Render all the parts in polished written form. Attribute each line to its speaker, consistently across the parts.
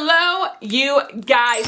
Speaker 1: Hello, you guys.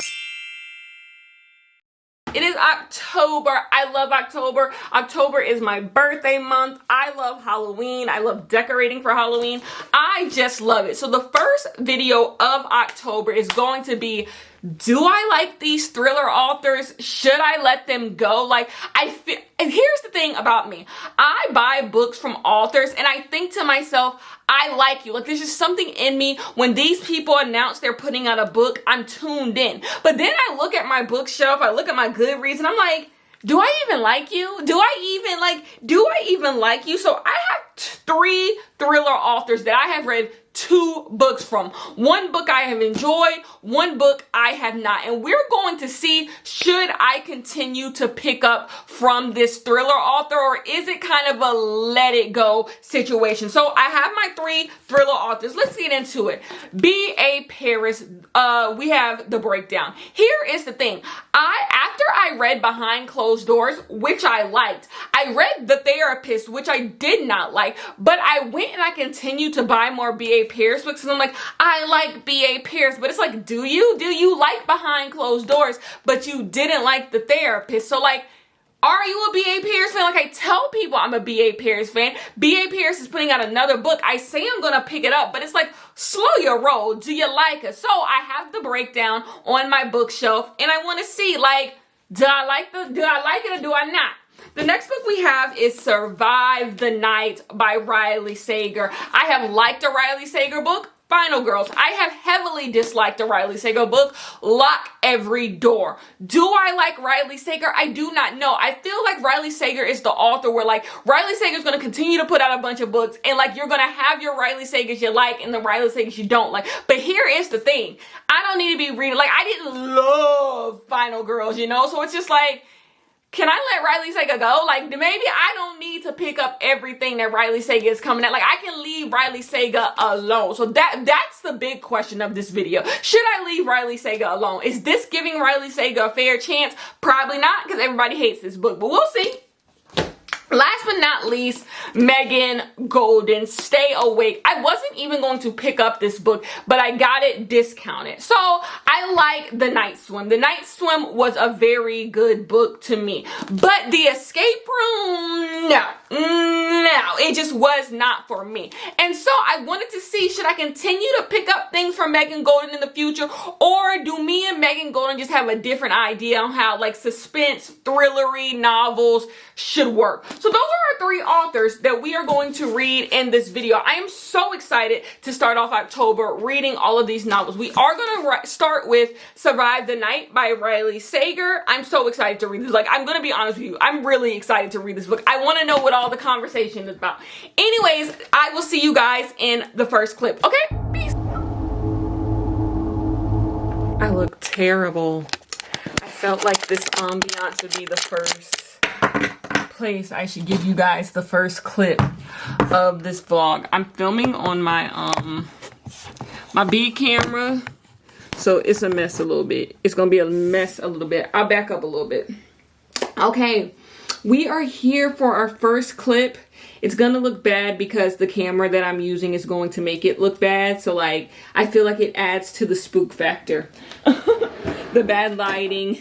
Speaker 1: It is October. I love October. October is my birthday month. I love Halloween. I love decorating for Halloween. I just love it. So the first video of October is going to be, do I like these thriller authors? Should I let them go? Like, and here's the thing about me. I buy books from authors and I think to myself, I like you. Like, there's just something in me when these people announce they're putting out a book, I'm tuned in. But then I look at my bookshelf, I look at my Goodreads, and I'm like, do I even like you? Do I even like you? So I have 3 thriller authors that I have read 2 books from. 1 book I have enjoyed, 1 book I have not. And we're going to see, should I continue to pick up from this thriller author, or is it kind of a let it go situation? So I have my 3 thriller authors. Let's get into it. B.A. Paris, we have the breakdown. Here is the thing. After I read Behind Closed Doors, which I liked, I read The Therapist, which I did not like, but I went and I continued to buy more B.A. Paris books, and I'm like, I like B.A. Paris, but it's like, do you like Behind Closed Doors, but you didn't like The Therapist? So like, are you a B.A. Paris fan? Like, I tell people I'm a B.A. Paris fan. B.A. Paris is putting out another book. I say I'm gonna pick it up, but it's like, slow your roll. Do you like it? So I have the breakdown on my bookshelf, and I want to see, like, do I like it or do I not? The next book we have is Survive the Night by Riley Sager. I have liked a Riley Sager book, Final Girls. I have heavily disliked a Riley Sager book, Lock Every Door. Do I like Riley Sager? I do not know. I feel like Riley Sager is the author where, like, Riley Sager is going to continue to put out a bunch of books, and like, you're going to have your Riley Sagers you like and the Riley Sagers you don't like. But here is the thing. I don't need to be reading, like, I didn't love Final Girls, you know? So it's just like, can I let Riley Sager go? Like, maybe I don't need to pick up everything that Riley Sager is coming at. Like, I can leave Riley Sager alone. So that's the big question of this video. Should I leave Riley Sager alone? Is this giving Riley Sager a fair chance? Probably not, because everybody hates this book, but we'll see. Last but not least, Megan Goldin, Stay Awake. I wasn't even going to pick up this book, but I got it discounted. So I like The Night Swim. The Night Swim was a very good book to me. But The Escape Room, no, it just was not for me. And so I wanted to see, should I continue to pick up things from Megan Goldin in the future, or do me and Megan Goldin just have a different idea on how, like, suspense, thrillery novels should work? So those are our 3 authors that we are going to read in this video. I am so excited to start off October reading all of these novels. We are going to start with Survive the Night by Riley Sager. I'm so excited to read this. Like, I'm going to be honest with you. I'm really excited to read this book. I want to know what all the conversation is about. Anyways, I will see you guys in the first clip. Okay? Peace. I look terrible. I felt like this ambiance would be the first place I should give you guys the first clip of this vlog. I'm filming on my my B camera, so it's a mess a little bit. It's gonna be a mess a little bit. I'll back up a little bit. Okay, we are here for our first clip. It's gonna look bad because the camera that I'm using is going to make it look bad. So, like, I feel like it adds to the spook factor. The bad lighting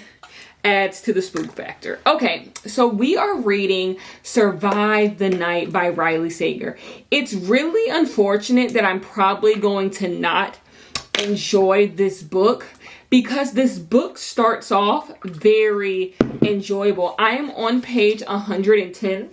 Speaker 1: adds to the spook factor. Okay, so we are reading Survive the Night by Riley Sager. It's really unfortunate that I'm probably going to not enjoy this book, because this book starts off very enjoyable. I am on page 110.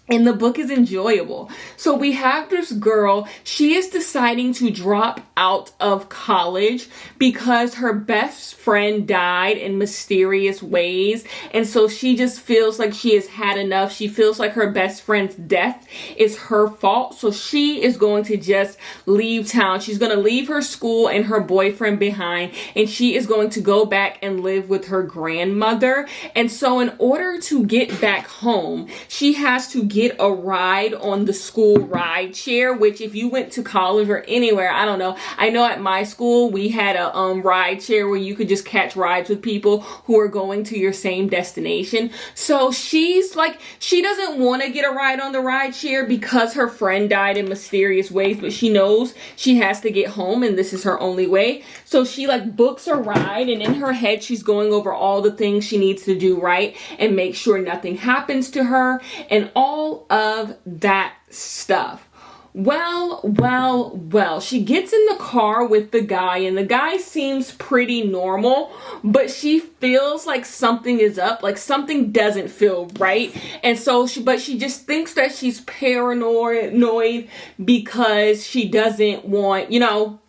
Speaker 1: And the book is enjoyable. So we have this girl. She is deciding to drop out of college because her best friend died in mysterious ways. And so she just feels like she has had enough. She feels like her best friend's death is her fault. So she is going to just leave town. She's going to leave her school and her boyfriend behind. And she is going to go back and live with her grandmother. And so in order to get back home, she has to get get a ride on the school ride share, which if you went to college or anywhere, I don't know. I know at my school we had a ride share where you could just catch rides with people who are going to your same destination. So she's like, she doesn't want to get a ride on the ride share because her friend died in mysterious ways, but she knows she has to get home and this is her only way. So she like books a ride, and in her head she's going over all the things she needs to do right and make sure nothing happens to her and all of that stuff. Well, she gets in the car with the guy, and the guy seems pretty normal, but she feels like something is up, like something doesn't feel right. And so she just thinks that she's paranoid because she doesn't want,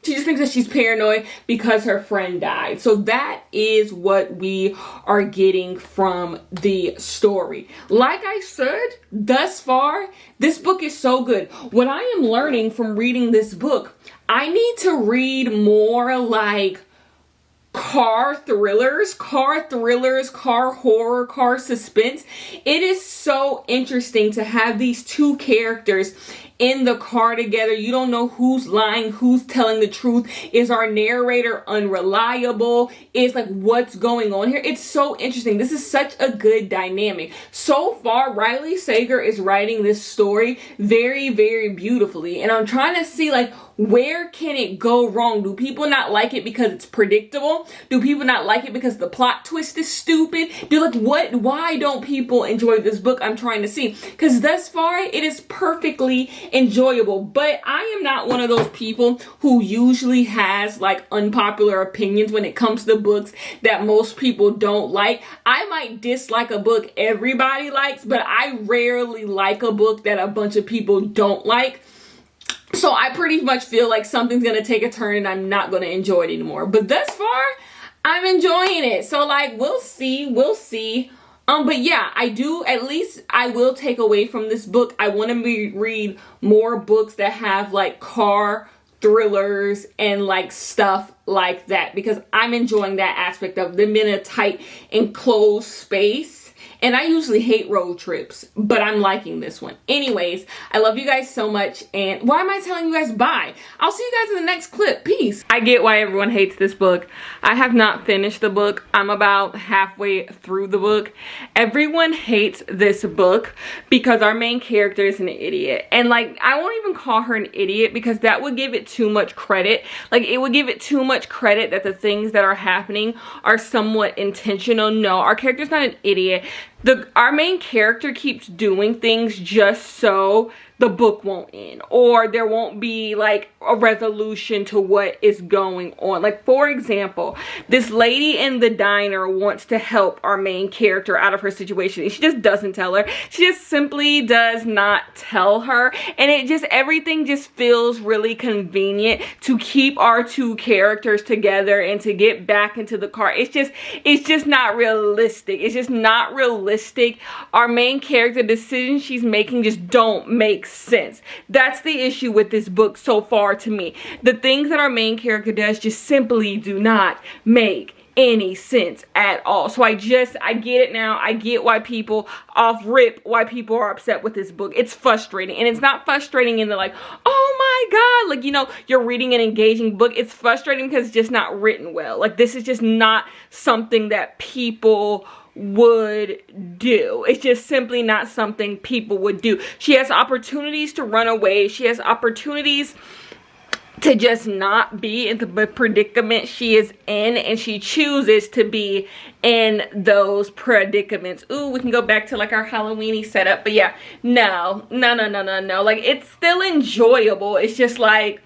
Speaker 1: she just thinks that she's paranoid because her friend died. So that is what we are getting from the story. Like I said, thus far, this book is so good. What I am learning from reading this book, I need to read more like car thrillers, car horror, car suspense. It is so interesting to have these two characters in the car together. You don't know who's lying, who's telling the truth. Is our narrator unreliable? Is like, what's going on here? It's so interesting. This is such a good dynamic. So far, Riley Sager is writing this story very, very beautifully. And I'm trying to see like, where can it go wrong? Do people not like it because it's predictable? Do people not like it because the plot twist is stupid? Why don't people enjoy this book? I'm trying to see. Because thus far, it is perfectly enjoyable. But I am not one of those people who usually has like unpopular opinions when it comes to books that most people don't like. I might dislike a book everybody likes, but I rarely like a book that a bunch of people don't like. So I pretty much feel like something's going to take a turn and I'm not going to enjoy it anymore. But thus far, I'm enjoying it. So like, we'll see. But yeah, I will take away from this book. I want to read more books that have like car thrillers and like stuff like that, because I'm enjoying that aspect of them in a tight enclosed space. And I usually hate road trips, but I'm liking this one. Anyways, I love you guys so much. And why am I telling you guys bye? I'll see you guys in the next clip. Peace. I get why everyone hates this book. I have not finished the book. I'm about halfway through the book. Everyone hates this book because our main character is an idiot. And like, I won't even call her an idiot because that would give it too much credit. Like, it would give it too much credit that the things that are happening are somewhat intentional. No, our character's not an idiot. Our main character keeps doing things just so the book won't end, or there won't be like a resolution to what is going on. Like, for example, this lady in the diner wants to help our main character out of her situation, and she just doesn't tell her. She just simply does not tell her, and everything just feels really convenient to keep our two characters together and to get back into the car. It's just not realistic. It's just not realistic. Our main character, decisions she's making just don't make sense. That's the issue with this book so far to me. The things that our main character does just simply do not make any sense at all. So I get it now. I get why people why people are upset with this book. It's frustrating, and it's not frustrating in the like, oh my god, like, you're reading an engaging book. It's frustrating because it's just not written well. Like, this is just not something that people would do. It's just simply not something people would do. She has opportunities to run away. She has opportunities to just not be in the predicament she is in, and she chooses to be in those predicaments. Ooh, we can go back to like our Halloween-y setup, but yeah, no. Like, it's still enjoyable. It's just like,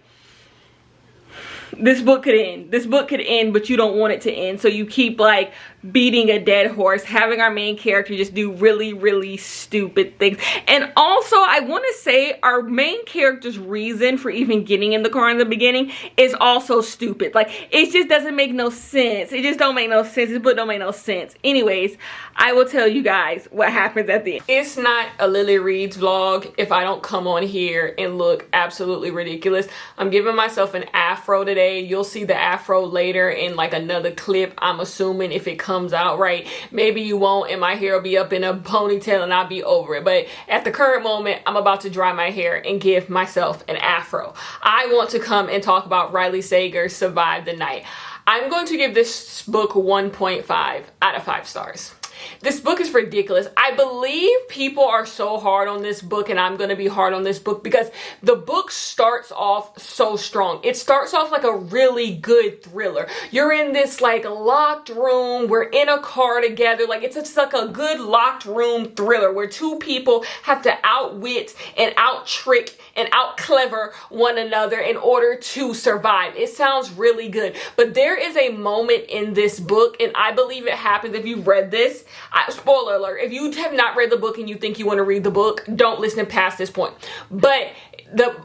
Speaker 1: this book could end, but you don't want it to end, so you keep like beating a dead horse, having our main character just do really, really stupid things. And also, I want to say our main character's reason for even getting in the car in the beginning is also stupid. Like, it just doesn't make no sense. It just don't make no sense. This book don't make no sense. Anyways, I will tell you guys what happens at the end. It's not a Lily Reads vlog if I don't come on here and look absolutely ridiculous. I'm giving myself an afro today. You'll see the afro later in like another clip, I'm assuming, if it comes comes out right. Maybe you won't, and my hair will be up in a ponytail and I'll be over it. But at the current moment, I'm about to dry my hair and give myself an afro. I want to come and talk about Riley Sager's Survive the Night. I'm going to give this book 1.5 out of 5 stars. This book is ridiculous. I believe people are so hard on this book, and I'm going to be hard on this book because the book starts off so strong. It starts off like a really good thriller. You're in this like locked room. We're in a car together. Like it's just like a good locked room thriller where two people have to outwit and out-trick and out-clever one another in order to survive. It sounds really good. But there is a moment in this book, and I believe it happens if you've read this. Spoiler alert, if you have not read the book and you think you want to read the book, don't listen past this point. But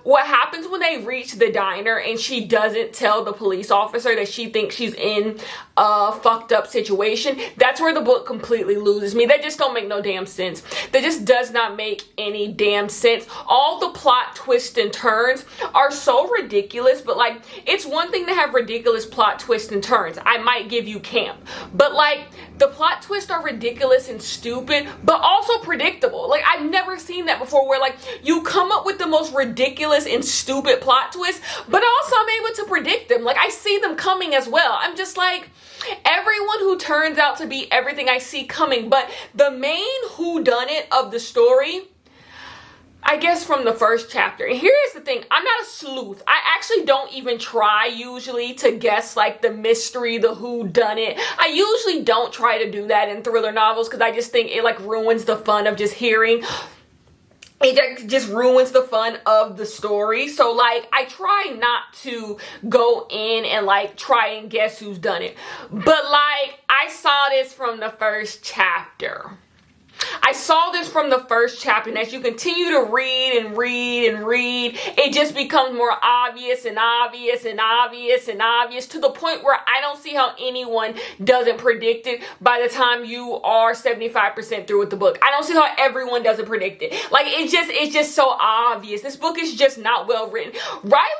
Speaker 1: what happens when they reach the diner and she doesn't tell the police officer that she thinks she's in a fucked up situation, that's where the book completely loses me. That just don't make no damn sense. That just does not make any damn sense. All the plot twists and turns are so ridiculous, but like, it's one thing to have ridiculous plot twists and turns. I might give you camp, but like, the plot twists are ridiculous and stupid, but also predictable. Like, I've never seen that before where like, you come up with the most ridiculous and stupid plot twists, but also I'm able to predict them. Like, I see them coming as well. I'm just like, everyone who turns out to be everything I see coming, but the main whodunit of the story, I guess from the first chapter. And here's the thing, I'm not a sleuth. I actually don't even try usually to guess like the mystery, the whodunit. I usually don't try to do that in thriller novels because I just think it like ruins the fun of just hearing. It just ruins the fun of the story. So like, I try not to go in and like try and guess who's done it. But like, I saw this from the first chapter. I saw this from the first chapter, and as you continue to read and read and read, it just becomes more obvious and obvious and obvious and obvious to the point where I don't see how anyone doesn't predict it by the time you are 75% through with the book. I don't see how everyone doesn't predict it. Like, it's just so obvious. This book is just not well written. Riley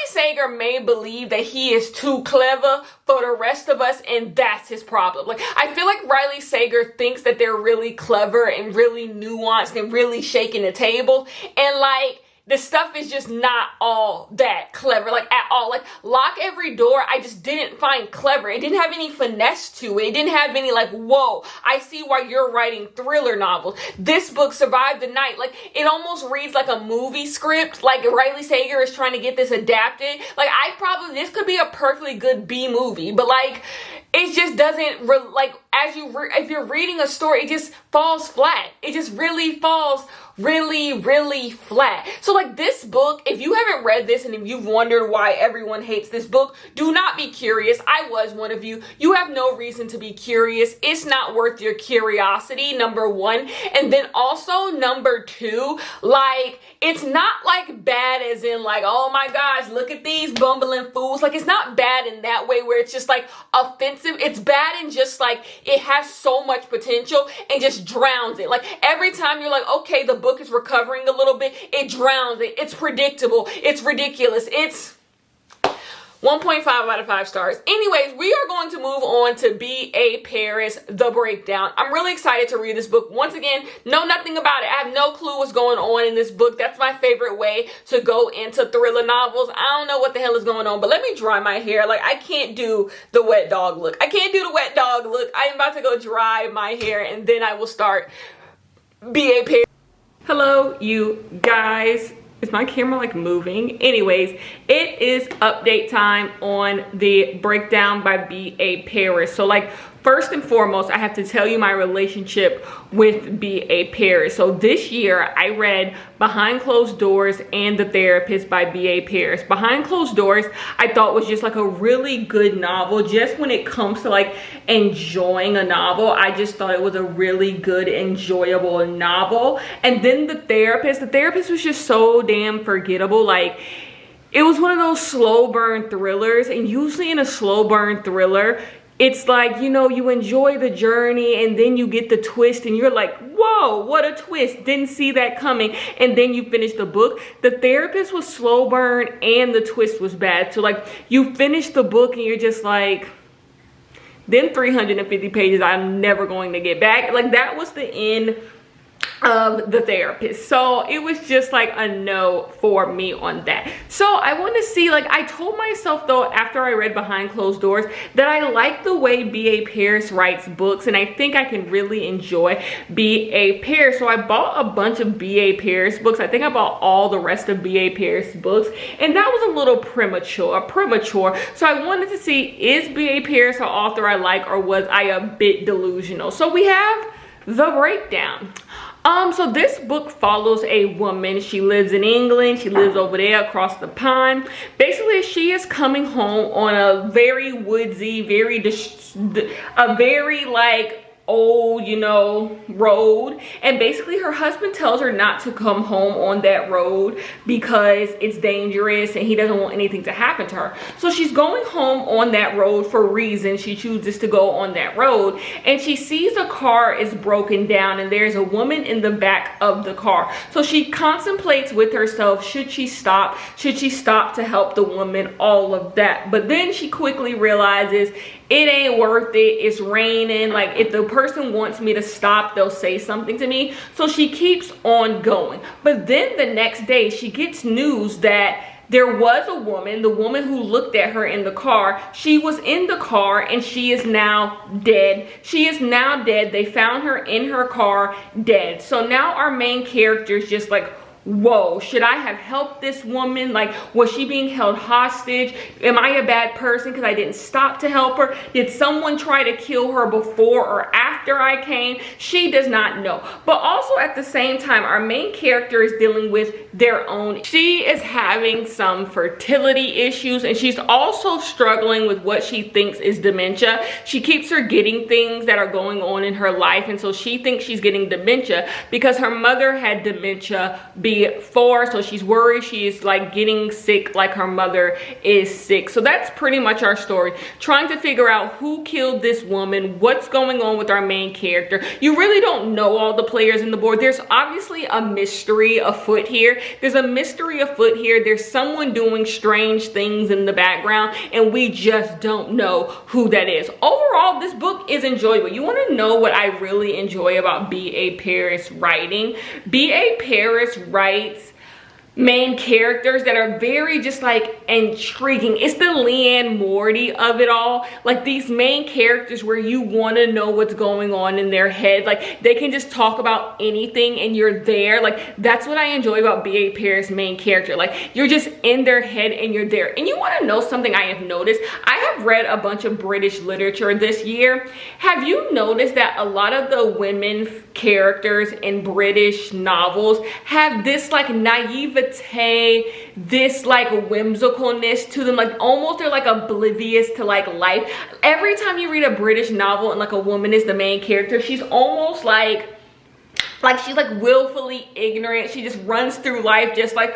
Speaker 1: Sager may believe that he is too clever for the rest of us, and that's his problem. Like, I feel like Riley Sager thinks that they're really clever and really nuanced and really shaking the table, and like, the stuff is just not all that clever, like at all. Like, Lock Every Door, I just didn't find clever. It didn't have any finesse to it. It didn't have any like, whoa, I see why you're writing thriller novels. This book, Survive the Night, like, it almost reads like a movie script. Like, Riley Sager is trying to get this adapted. Like, this could be a perfectly good B movie, but like, it just doesn't, like, if you're reading a story, it just falls flat. It just really falls really flat. So like, this book, if you haven't read this and if you've wondered why everyone hates this book, do not be curious. I was one of you. You have no reason to be curious. It's not worth your curiosity, number one. And then also, number two, like, it's not like bad as in like, oh my gosh, look at these bumbling fools. Like, it's not bad in that way where it's just like offensive. It's bad in just like, it has so much potential and just drowns it. Like, every time you're like, okay, the book is recovering a little bit, it drowns it. It's predictable. It's ridiculous. It's 1.5 out of 5 stars. Anyways, we are going to move on to B.A. Paris, The Breakdown. I'm really excited to read this book. Once again, know nothing about it. I have no clue what's going on in this book. That's my favorite way to go into thriller novels. I don't know what the hell is going on, but let me dry my hair. Like, I can't do the wet dog look. I can't do the wet dog look. I'm about to go dry my hair, and then I will start B.A. Paris. Hello, you guys. Is my camera like moving? Anyways, it is update time on The Breakdown by B.A. Paris. So like, first and foremost, I have to tell you my relationship with B.A. Paris. So this year, I read Behind Closed Doors and The Therapist by B.A. Paris. Behind Closed Doors, I thought was just like a really good novel. Just when it comes to like enjoying a novel, I just thought it was a really good, enjoyable novel. And then The Therapist was just so damn forgettable. Like, it was one of those slow burn thrillers, and usually in a slow burn thriller, it's like, you know, you enjoy the journey and then you get the twist and you're like, whoa, what a twist. Didn't see that coming. And then you finish the book. The Therapist was slow burn and the twist was bad. So like, you finish the book and you're just like, Then 350 pages I'm never going to get back. Like, that was the end of The Therapist. So it was just like a no for me on that. So I want to see, like, I told myself though after I read Behind Closed Doors that I like the way B.A. Paris writes books, and I think I can really enjoy B.A. Paris. So I bought a bunch of B.A. Paris books. I think I bought all the rest of B.A. Paris books, and that was a little premature. So I wanted to see, is B.A. Paris an author I like, or was I a bit delusional? So we have the breakdown. So this book follows a woman. She lives in England. She lives over there across the pond. Basically, she is coming home on a very woodsy, very like old, you know, road, and basically her husband tells her not to come home on that road because it's dangerous and he doesn't want anything to happen to her. So she's going home on that road for reasons. She chooses to go on that road, and she sees a car is broken down and there's a woman in the back of the car. So she contemplates with herself, should she stop to help the woman, all of that. But then she quickly realizes it ain't worth it. It's raining. Like, if the person wants me to stop, they'll say something to me. So she keeps on going. But then the next day, she gets news that there was a woman, the woman who looked at her in the car, she was in the car and she is now dead. She is now dead. They found her in her car dead. So now our main character is just like, whoa, should I have helped this woman? Like, was she being held hostage? Am I a bad person because I didn't stop to help her? Did someone try to kill her before or after I came? She does not know. But also at the same time, our main character is dealing with their own. She is having some fertility issues, and she's also struggling with what she thinks is dementia. She keeps forgetting things that are going on in her life, and so she thinks she's getting dementia because her mother had dementia before, so she's worried she's like getting sick like her mother is sick. So that's pretty much our story, trying to figure out who killed this woman, what's going on with our main character. You really don't know all the players in the board. There's obviously a mystery afoot here. There's someone doing strange things in the background, and we just don't know who that is. Overall, this book is enjoyable. You want to know what I really enjoy about B.A. Paris writing? B.A. Paris writes main characters that are very just like intriguing. It's the Leanne Morty of it all. Like, these main characters where you want to know what's going on in their head. Like, they can just talk about anything and you're there. Like, that's what I enjoy about B.A. Paris' main character. Like, you're just in their head and you're there. And you want to know something I have noticed? I have read a bunch of British literature this year. Have you noticed that a lot of the women characters in British novels have this like naivete, this like whimsicalness to them? Like, almost they're like oblivious to like life. Every time you read a British novel and like a woman is the main character, she's almost like she's like willfully ignorant. She just runs through life just like,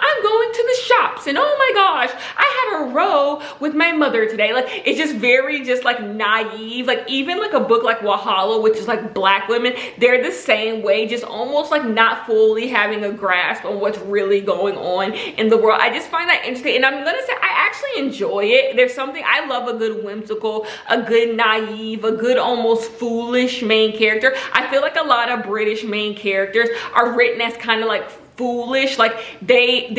Speaker 1: I'm going to the shops, and oh my gosh, I had a row with my mother today. Like, it's just very just like naive. Like, even like a book like Wahala, which is like black women, they're the same way, just almost like not fully having a grasp on what's really going on in the world. I just find that interesting, and I'm gonna say I actually enjoy it. There's something, I love a good whimsical, a good naive, a good almost foolish main character. I feel like a lot of British main characters are written as kind of like foolish, like they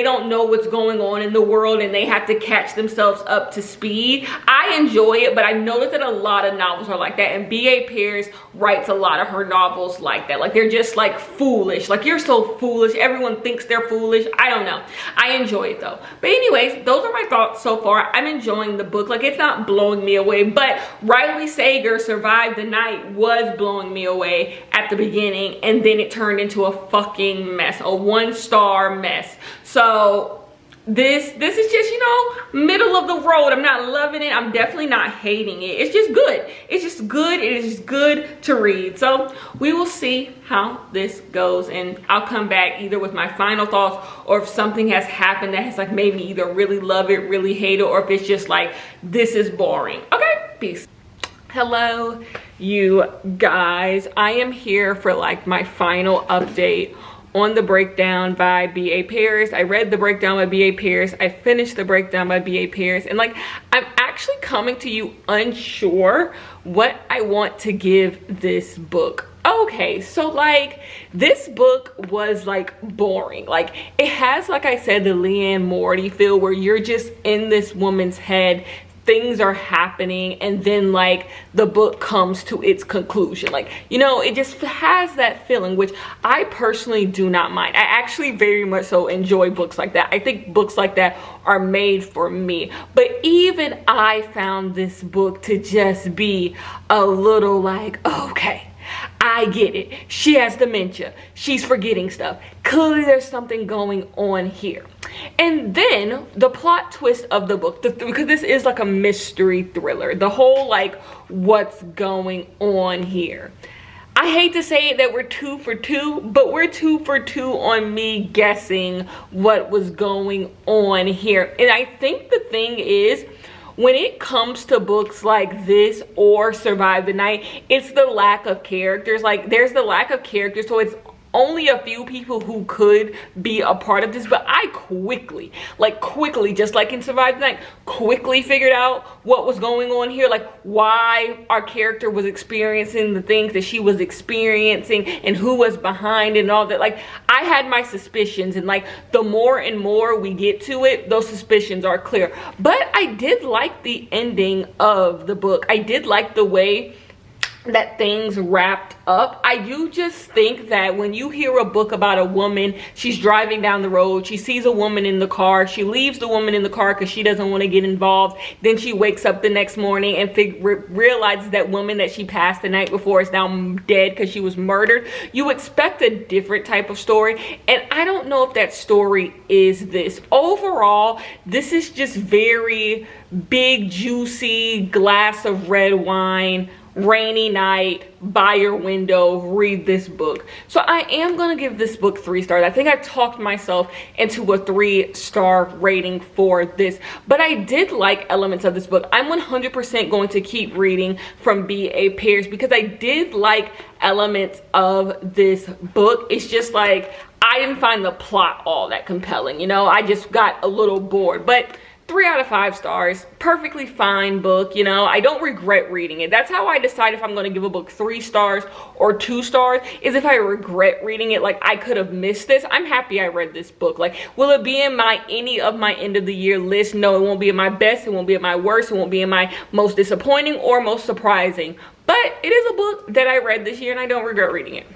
Speaker 1: don't know what's going on in the world and they have to catch themselves up to speed. I enjoy it, but I noticed that a lot of novels are like that, and B.A. Paris writes a lot of her novels like that. Like, they're just like foolish, like, you're so foolish, everyone thinks they're foolish. I don't know, I enjoy it though. But anyways, those are my thoughts so far. I'm enjoying the book. Like, it's not blowing me away, but Riley Sager Survived the Night was blowing me away at the beginning, and then it turned into a fucking mess, a 1-star mess. So this is just, you know, middle of the road. I'm not loving it. I'm definitely not hating it. It's just good. It's just good. It is just good to read. So we will see how this goes, and I'll come back either with my final thoughts, or if something has happened that has like made me either really love it, really hate it, or if it's just like, this is boring. Okay, peace. Hello, you guys. I am here for like my final update on the breakdown by B.A. Paris. I read the breakdown by B.A. Paris. I finished the breakdown by B.A. Paris. And like, I'm actually coming to you unsure what I want to give this book. Okay, so like, this book was like boring. Like, it has, like I said, the Leanne Morty feel where you're just in this woman's head, things are happening, and then like the book comes to its conclusion. Like, you know, it just has that feeling, which I personally do not mind. I actually very much so enjoy books like that. I think books like that are made for me. But even I found this book to just be a little like, okay, I get it. She has dementia. She's forgetting stuff. Clearly there's something going on here. And then the plot twist of the book, because this is like a mystery thriller, the whole like, what's going on here? I hate to say it that we're 2 for 2, but we're 2 for 2 on me guessing what was going on here. And I think the thing is, when it comes to books like this or Survive the Night, it's the lack of characters. Like, there's the lack of characters, so it's only a few people who could be a part of this. But I quickly, just like in Survive the Night, quickly figured out what was going on here. Like, why our character was experiencing the things that she was experiencing and who was behind and all that. Like, I had my suspicions, and like, the more and more we get to it, those suspicions are clear. But I did like the ending of the book. I did like the way that things wrapped up. I do just think that when you hear a book about a woman, she's driving down the road, she sees a woman in the car, she leaves the woman in the car because she doesn't want to get involved, then she wakes up the next morning and realizes that woman that she passed the night before is now dead because she was murdered. You expect a different type of story, and I don't know if that story is this. Overall, this is just very big, juicy glass of red wine, rainy night, by your window, read this book. So I am going to give this book 3 stars. I think I talked myself into a 3-star rating for this, but I did like elements of this book. I'm 100% going to keep reading from B.A. Paris because I did like elements of this book. It's just like, I didn't find the plot all that compelling, you know? I just got a little bored, but 3 out of 5 stars, perfectly fine book, you know. I don't regret reading it. That's how I decide if I'm going to give a book 3 stars or 2 stars, is if I regret reading it, like I could have missed this. I'm happy I read this book. Like, will it be in any of my end of the year list? No, it won't be in my best, it won't be in my worst, it won't be in my most disappointing or most surprising. But it is a book that I read this year and I don't regret reading it.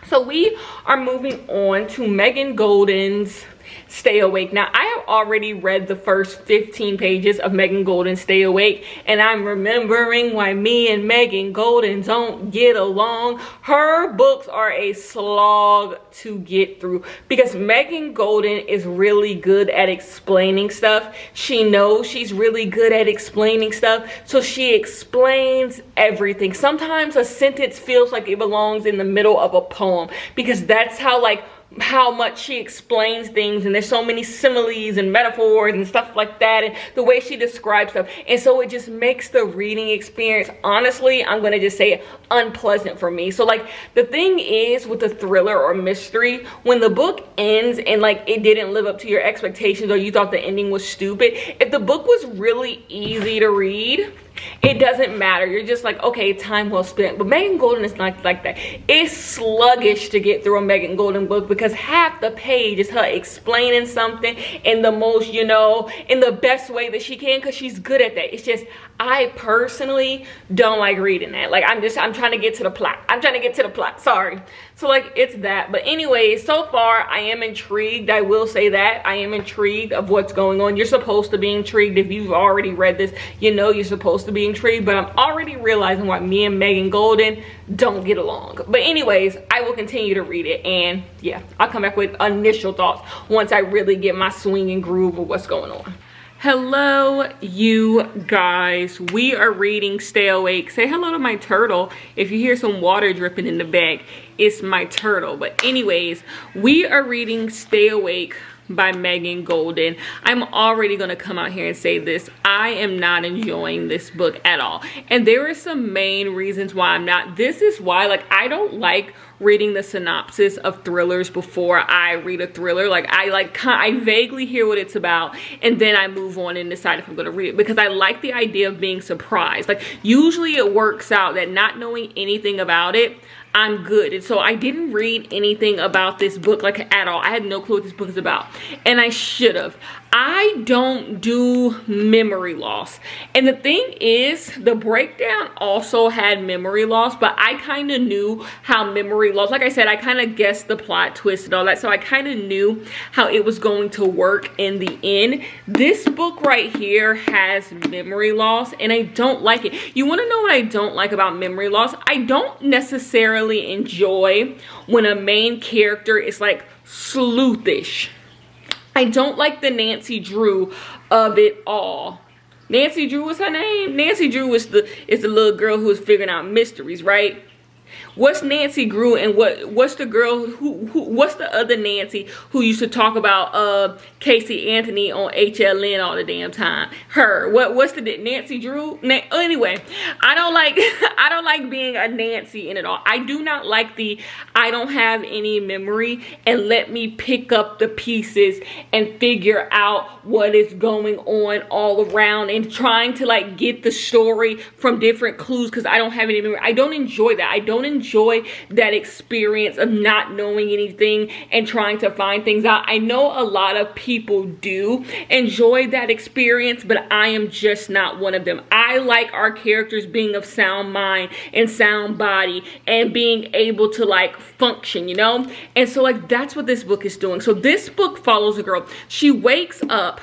Speaker 1: So we are moving on to Megan Goldin's Stay Awake. Now, I have already read the first 15 pages of Megan Goldin's Stay Awake, and I'm remembering why me and Megan Goldin don't get along. Her books are a slog to get through because Megan Goldin is really good at explaining stuff. She knows she's really good at explaining stuff, so she explains everything. Sometimes a sentence feels like it belongs in the middle of a poem because that's how much she explains things, and there's so many similes and metaphors and stuff like that, and the way she describes stuff, and so it just makes the reading experience, honestly, I'm gonna just say it, unpleasant for me. So like, the thing is with a thriller or mystery, when the book ends and like it didn't live up to your expectations or you thought the ending was stupid, if the book was really easy to read, it doesn't matter. You're just like, okay, time well spent. But Megan Goldin is not like that. It's sluggish to get through a Megan Goldin book because half the page is her explaining something in the most, you know, in the best way that she can, because she's good at that. It's just, I personally don't like reading that. Like, I'm trying to get to the plot. I'm trying to get to the plot. Sorry. So like, it's that. But anyway, so far I am intrigued. I will say that I am intrigued of what's going on. You're supposed to be intrigued. If you've already read this, you know you're supposed to be intrigued, but I'm already realizing why me and Megan Goldin don't get along. But anyways, I will continue to read it, and yeah, I'll come back with initial thoughts once I really get my swing and groove of what's going on. Hello, you guys. We are reading Stay Awake. Say hello to my turtle. If you hear some water dripping in the bag, it's my turtle. But anyways, we are reading Stay Awake by Megan Goldin. I'm already gonna come out here and say this. I am not enjoying this book at all. And there are some main reasons why I'm not. This is why, like, I don't like reading the synopsis of thrillers before I read a thriller. Like I vaguely hear what it's about, and then I move on and decide if I'm going to read it, because I like the idea of being surprised. Like usually it works out that not knowing anything about it, I'm good. And so I didn't read anything about this book like at all. I had no clue what this book is about, and I should have. I don't do memory loss. And the thing is, the breakdown also had memory loss, but I kind of knew how memory loss, like I said, I kind of guessed the plot twist and all that. So I kind of knew how it was going to work in the end. This book right here has memory loss, and I don't like it. You want to know what I don't like about memory loss? I don't necessarily enjoy when a main character is like sleuthish. I don't like the Nancy Drew of it all. Nancy Drew was her name? Nancy Drew is the little girl who was figuring out mysteries, right? What's Nancy Drew, and what's the girl what's the other Nancy who used to talk about Casey Anthony on HLN all the damn time? Her. What's the Nancy Drew? Anyway, I don't like being a Nancy in it all. I do not like the I don't have any memory and let me pick up the pieces and figure out what is going on all around and trying to like get the story from different clues because I don't have any memory. I don't enjoy that. I don't enjoy that experience of not knowing anything and trying to find things out. I know a lot of people do enjoy that experience, but I am just not one of them. I like our characters being of sound mind and sound body and being able to like function, you know? And so like that's what this book is doing. So this book follows a girl. She wakes up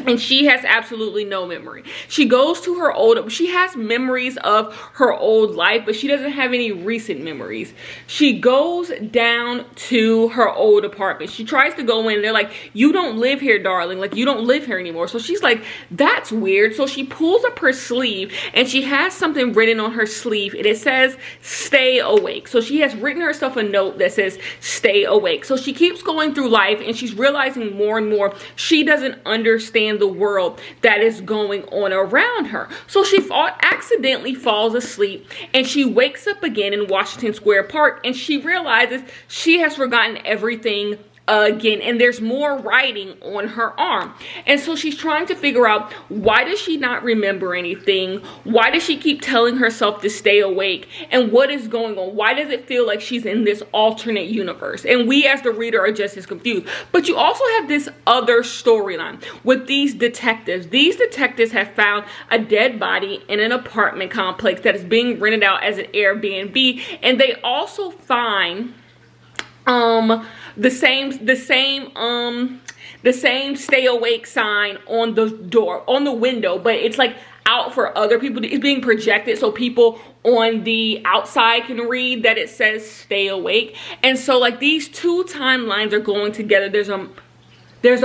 Speaker 1: and she has absolutely no memory. She goes to her she has memories of her old life, but she doesn't have any recent memories. She goes down to her old apartment. She tries to go in. They're like, you don't live here, darling. Like, you don't live here anymore. So she's like, that's weird. So she pulls up her sleeve and she has something written on her sleeve, and it says, stay awake. So she has written herself a note that says, stay awake. So she keeps going through life and she's realizing more and more she doesn't understand the world that is going on around her. So she accidentally falls asleep and she wakes up again in Washington Square Park, and she realizes she has forgotten everything again, and there's more writing on her arm. And so she's trying to figure out, why does she not remember anything? Why does she keep telling herself to stay awake? And what is going on? Why does it feel like she's in this alternate universe? And we as the reader are just as confused. But you also have this other storyline with these detectives. These detectives have found a dead body in an apartment complex that is being rented out as an Airbnb, and they also find the same stay awake sign on the door, on the window, but it's like out for other people. It's being projected so people on the outside can read that it says stay awake. And so like these two timelines are going together. There's a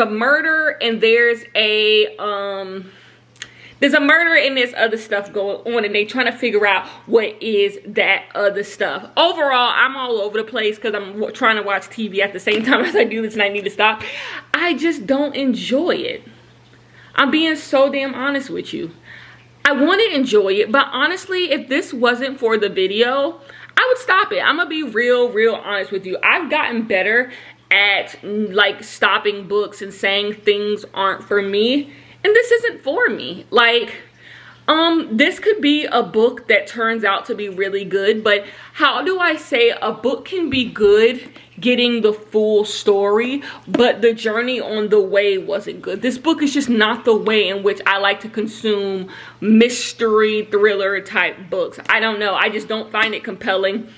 Speaker 1: murder and there's a murder and there's other stuff going on, and they trying to figure out what is that other stuff. Overall, I'm all over the place because I'm trying to watch TV at the same time as I do this, and I need to stop. I just don't enjoy it. I'm being so damn honest with you. I want to enjoy it, but honestly, if this wasn't for the video, I would stop it. I'm gonna be real honest with you. I've gotten better at like stopping books and saying things aren't for me. And this isn't for me. Like, this could be a book that turns out to be really good, but how do I say a book can be good getting the full story, but the journey on the way wasn't good? This book is just not the way in which I like to consume mystery thriller type books. I don't know. I just don't find it compelling.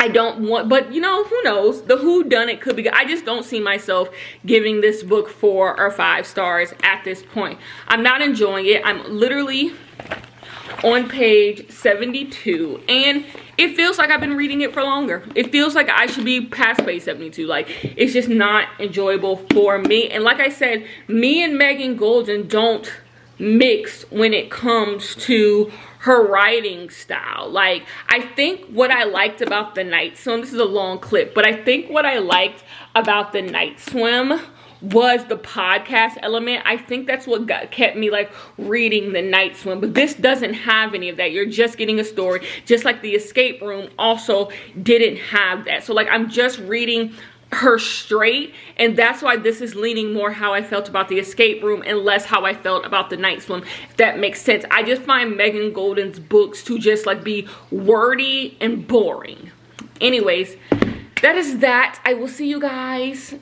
Speaker 1: I don't want, but you know, who knows? The whodunit could be good. I just don't see myself giving this book 4 or 5 stars at this point. I'm not enjoying it. I'm literally on page 72, and it feels like I've been reading it for longer. It feels like I should be past page 72. Like, it's just not enjoyable for me. And like I said, me and Megan Goldin don't mix when it comes to her writing style. Like, I think what I liked about The Night Swim, this is a long clip, but I think what I liked about The Night Swim was the podcast element. I think that's what kept me like reading The Night Swim, but this doesn't have any of that. You're just getting a story, just like The Escape Room also didn't have that. So like I'm just reading her straight, and that's why this is leaning more how I felt about The Escape Room and less how I felt about The Night Swim, if that makes sense. I just find Megan Goldin's books to just like be wordy and boring. Anyways, that is that. I will see you guys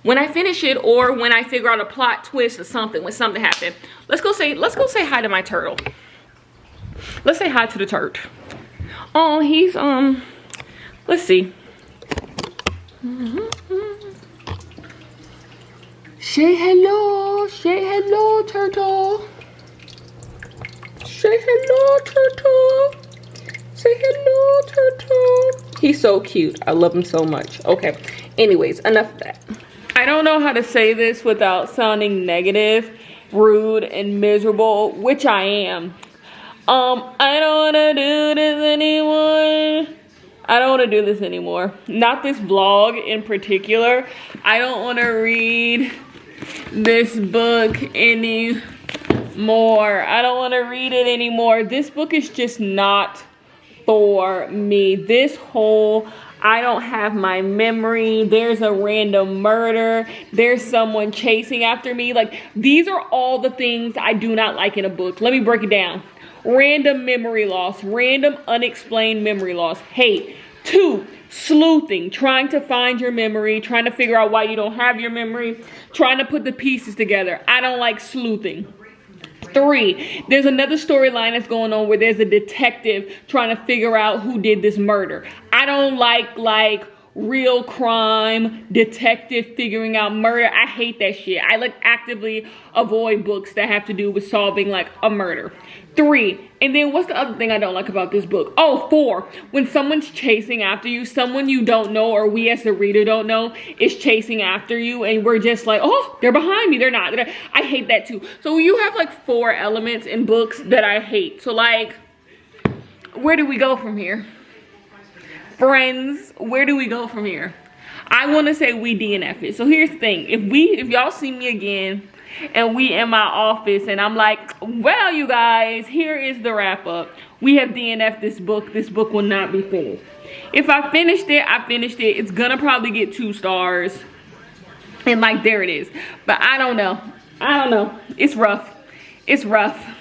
Speaker 1: when I finish it, or when I figure out a plot twist or something, when something happened. Let's go say hi to my turtle. Let's say hi to the turt. Oh, he's let's see. Say hello, turtle. Say hello, turtle. Say hello, turtle. He's so cute. I love him so much. Okay, anyways, enough of that. I don't know how to say this without sounding negative, rude, and miserable, which I am. I don't want to do this anymore. I don't want to do this anymore. Not this vlog in particular. I don't want to read this book anymore. I don't want to read it anymore. This book is just not for me. This whole, I don't have my memory, there's a random murder, there's someone chasing after me. Like, these are all the things I do not like in a book. Let me break it down. Random memory loss, random unexplained memory loss, hate. 2, sleuthing, trying to find your memory, trying to figure out why you don't have your memory, trying to put the pieces together. I don't like sleuthing. 3, there's another storyline that's going on where there's a detective trying to figure out who did this murder. I don't like real crime, detective figuring out murder. I hate that shit. I like actively avoid books that have to do with solving like a murder. 3, and then what's the other thing I don't like about this book? Oh, 4, when someone's chasing after you, someone you don't know, or we as the reader don't know, is chasing after you, and we're just like, oh, they're behind me, they're not. I hate that too. So you have like 4 elements in books that I hate. So like, where do we go from here? Friends, where do we go from here? I want to say we DNF it. So here's the thing. If y'all see me again and we in my office and I'm like, well, you guys, here is the wrap up. We have DNF'd this book. This book will not be finished. If I finished it, I finished it. It's gonna probably get 2 stars. And like, there it is. But I don't know. I don't know. It's rough. It's rough.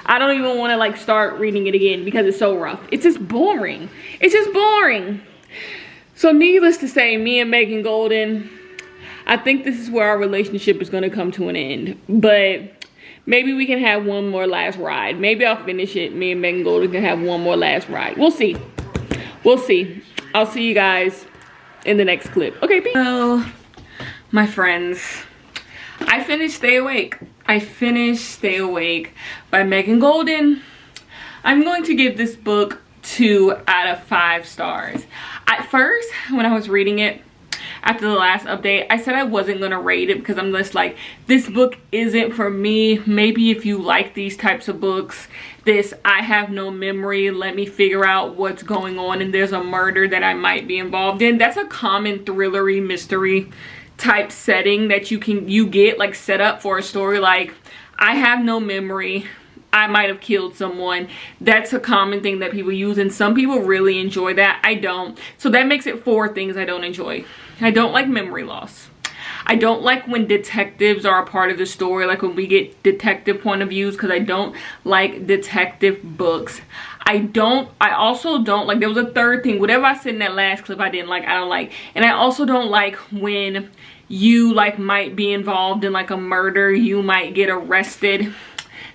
Speaker 1: I don't even want to like start reading it again because it's so rough. It's just boring. It's just boring. So needless to say, me and Megan Goldin, I think this is where our relationship is going to come to an end. But maybe we can have one more last ride. Maybe I'll finish it. Me and Megan Goldin can have one more last ride. We'll see. We'll see. I'll see you guys in the next clip. Okay, peace. Hello, my friends. I finished Stay Awake. I finished Stay Awake by Megan Goldin. I'm going to give this book 2 out of 5 stars. At first, when I was reading it, after the last update, I said I wasn't going to rate it because I'm just like, this book isn't for me. Maybe if you like these types of books, this I have no memory, let me figure out what's going on and there's a murder that I might be involved in. That's a common thrillery mystery type setting that you get like set up for a story. Like, I have no memory, I might have killed someone. That's a common thing that people use, and some people really enjoy that. I don't. So that makes it 4 things I don't enjoy. I don't like memory loss. I don't like when detectives are a part of the story, like when we get detective point of views, because I don't like detective books. I also don't like, there was a 3rd thing, whatever I said in that last clip I didn't like, I don't like. And I also don't like when you like might be involved in like a murder, you might get arrested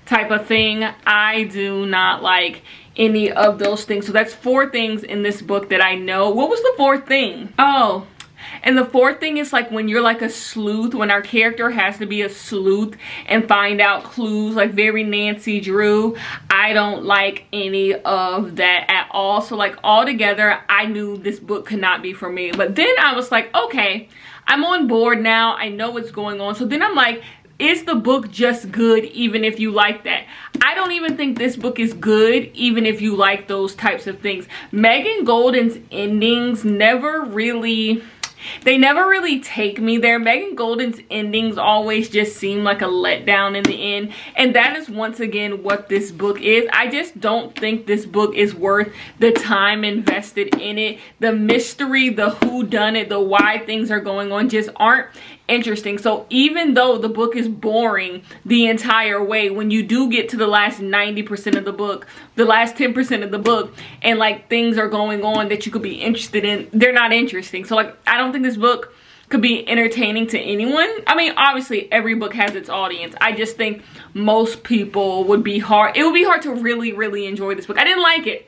Speaker 1: type of thing. I do not like any of those things. So that's 4 things in this book that I know. What was the 4th thing? Oh, and the 4th thing is like when you're like a sleuth, when our character has to be a sleuth and find out clues, like very Nancy Drew. I don't like any of that at all. So like altogether, I knew this book could not be for me. But then I was like, okay, I'm on board now. I know what's going on. So then I'm like, is the book just good even if you like that? I don't even think this book is good even if you like those types of things. Megan Goldin's endings never really They never really take me there. Megan Goldin's endings always just seem like a letdown in the end. And that is once again what this book is. I just don't think this book is worth the time invested in it. The mystery, the whodunit, the why things are going on just aren't interesting. So even though the book is boring the entire way, when you do get to the last 90% of the book, the last 10% of the book, and like things are going on that you could be interested in, they're not interesting. So like, I don't think this book could be entertaining to anyone. I mean, obviously every book has its audience. I just think most people would be hard. It would be hard to really enjoy this book. I didn't like it.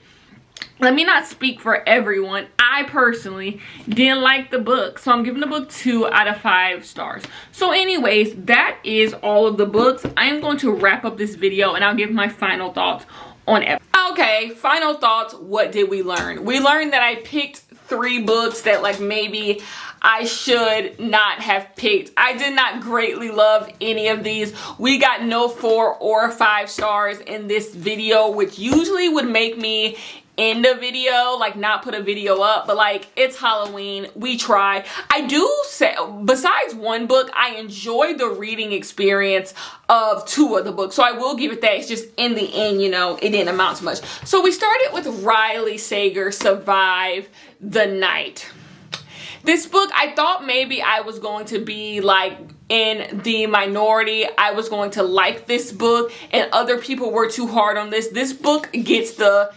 Speaker 1: Let me not speak for everyone. I personally didn't like the book, so I'm giving the book 2 out of 5 stars. So anyways, that is all of the books. I am going to wrap up this video and I'll give my final thoughts on everything. Okay, final thoughts. What did we learn? We learned that I picked 3 books that like maybe I should not have picked. I did not greatly love any of these. We got no 4 or 5 stars in this video, which usually would make me end a video, like not put a video up, but like it's Halloween, we try. I do say, besides one book, I enjoyed the reading experience of 2 of the books, so I will give it that. It's just in the end, you know, it didn't amount to much. So we started with Riley Sager, Survive the Night. This book, I thought maybe I was going to be like in the minority. I was going to like this book and other people were too hard on this. This book gets the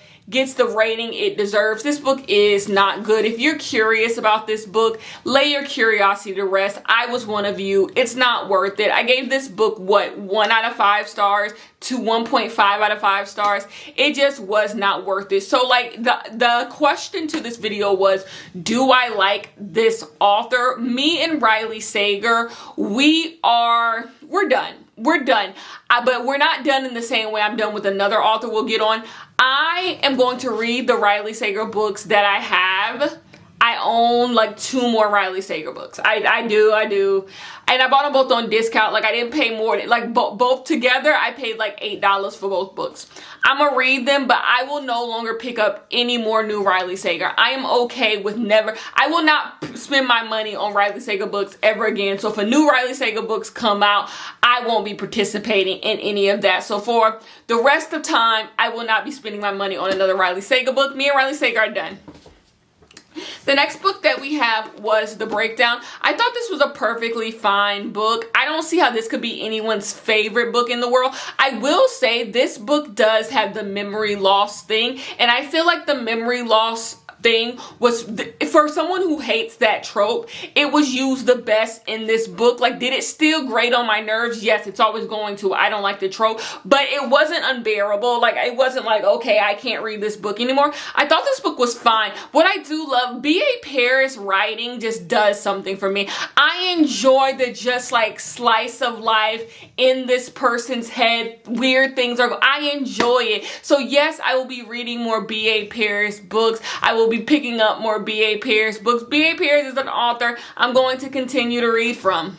Speaker 1: rating it deserves. This book is not good. If you're curious about this book, lay your curiosity to rest. I was one of you. It's not worth it. I gave this book, what, 1 out of 5 stars to 1.5 out of 5 stars. It just was not worth it. So like the question to this video was, do I like this author? Me and Riley Sager, we're done. We're done. But we're not done in the same way I'm done with another author we'll get on. I am going to read the Riley Sager books that I have. I own like 2 more Riley Sager books. I do. And I bought them both on discount. Like I didn't pay more. Like both together, I paid like $8 for both books. I'm going to read them, but I will no longer pick up any more new Riley Sager. I am okay with I will not spend my money on Riley Sager books ever again. So if a new Riley Sager books come out, I won't be participating in any of that. So for the rest of time, I will not be spending my money on another Riley Sager book. Me and Riley Sager are done. The next book that we have was The Breakdown. I thought this was a perfectly fine book. I don't see how this could be anyone's favorite book in the world. I will say this book does have the memory loss thing, and I feel like the memory loss thing was, for someone who hates that trope, it was used the best in this book. Like, did it still grate on my nerves? Yes, it's always going to. I don't like the trope, but it wasn't unbearable. Like, it wasn't like, okay, I can't read this book anymore. I thought this book was fine. What I do love, B.A. Paris writing just does something for me. I enjoy the just like slice of life in this person's head. Weird things I enjoy it. So yes, I will be reading more B.A. Paris books. I will be picking up more B.A. Paris books. B.A. Paris is an author I'm going to continue to read from.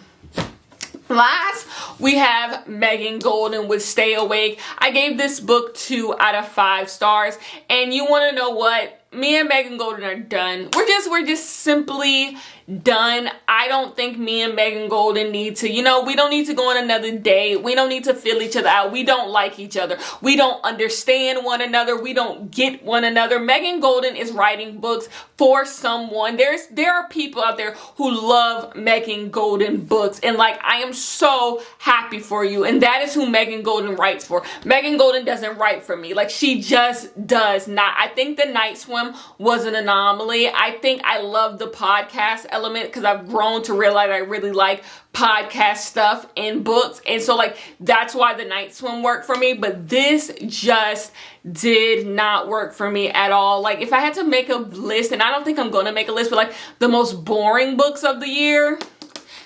Speaker 1: Last, we have Megan Goldin with Stay Awake. I gave this book 2 out of 5 stars. And you want to know what? Me and Megan Goldin are done. We're just simply done. I don't think me and Megan Goldin need to, we don't need to go on another date. We don't need to fill each other out. We don't like each other. We don't understand one another. We don't get one another. Megan Goldin is writing books for someone. There are people out there who love Megan Goldin books, and like, I am so happy for you. And that is who Megan Goldin writes for. Megan Goldin doesn't write for me. Like, she just does not. I think The Night Swim was an anomaly. I think I love the podcast element because I've grown to realize I really like podcast stuff in books, and so like that's why The Night Swim worked for me. But this just did not work for me at all. Like, if I had to make a list, and I don't think I'm gonna make a list, but like the most boring books of the year,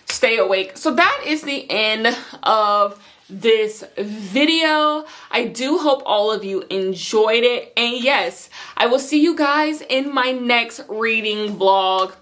Speaker 1: Stay Awake. So that is the end of this video. I do hope all of you enjoyed it, and yes, I will see you guys in my next reading vlog.